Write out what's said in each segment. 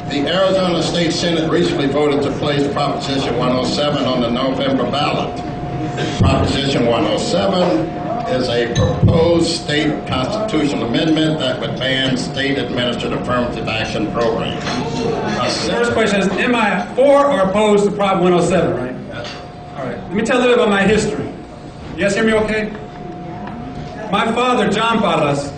The Arizona State Senate recently voted to place Proposition 107 on the November ballot. Proposition 107 is a proposed state constitutional amendment that would ban state-administered affirmative action programs. First question is, am I for or opposed to Prop 107, right? All right. Let me tell you a little bit about my history. You guys hear me okay? My father, John Parraz,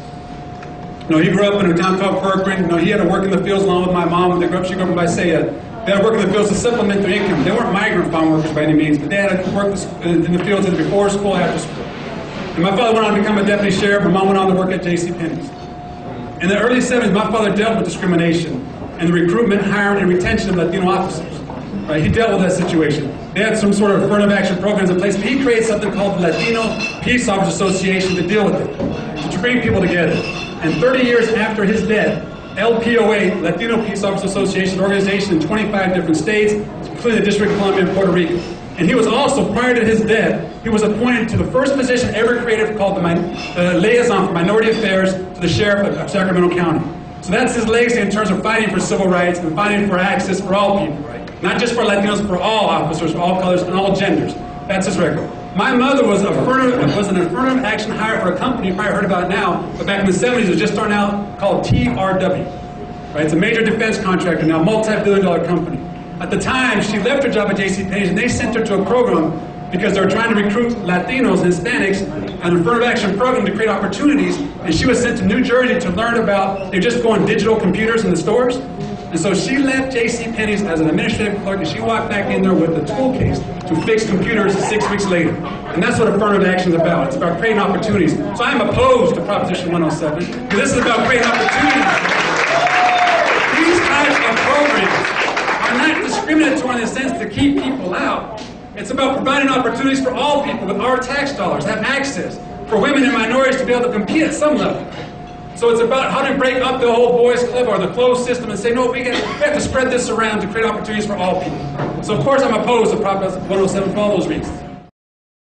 he grew up in a town called Kirkland. He had to work in the fields along with my mom when they grew up. She grew up in Visalia. They had to work in the fields to supplement their income. They weren't migrant farm workers by any means, but they had to work in the fields either before school, after school. And my father went on to become a deputy sheriff. My mom went on to work at JCPenney's. In the early 70s, my father dealt with discrimination and the recruitment, hiring, and retention of Latino officers. Right? He dealt with that situation. They had some sort of affirmative action programs in place, but he created something called the Latino Peace Officers Association to deal with it, to bring people together. And 30 years after his death, LPOA, Latino Peace Officers Association, an organization in 25 different states, including the District of Columbia and Puerto Rico. And he was also, prior to his death, he was appointed to the first position ever created called the Liaison for Minority Affairs to the Sheriff of Sacramento County. So that's his legacy in terms of fighting for civil rights and fighting for access for all people, right? Not just for Latinos, for all officers, for all colors, and all genders. That's his record. My mother was an affirmative action hire for a company you probably heard about now, but back in the 70s it was just starting out called TRW. Right? It's a major defense contractor now, multi-billion-dollar company. At the time, she left her job at JCPenney's and they sent her to a program because they were trying to recruit Latinos and Hispanics, an affirmative action program to create opportunities, and she was sent to New Jersey to learn about, they just go on digital computers in the stores. And so she left JCPenney's as an administrative clerk and she walked back in there with a tool case to fix computers 6 weeks later. And that's what affirmative action is about. It's about creating opportunities. So I'm opposed to Proposition 107 because this is about creating opportunities. These types of programs are not discriminatory in the sense to keep people out. It's about providing opportunities for all people with our tax dollars to have access, for women and minorities to be able to compete at some level. So it's about how to break up the whole boys club or the closed system and say, no, we have to spread this around to create opportunities for all people. So of course I'm opposed to Prop 107 for all those reasons.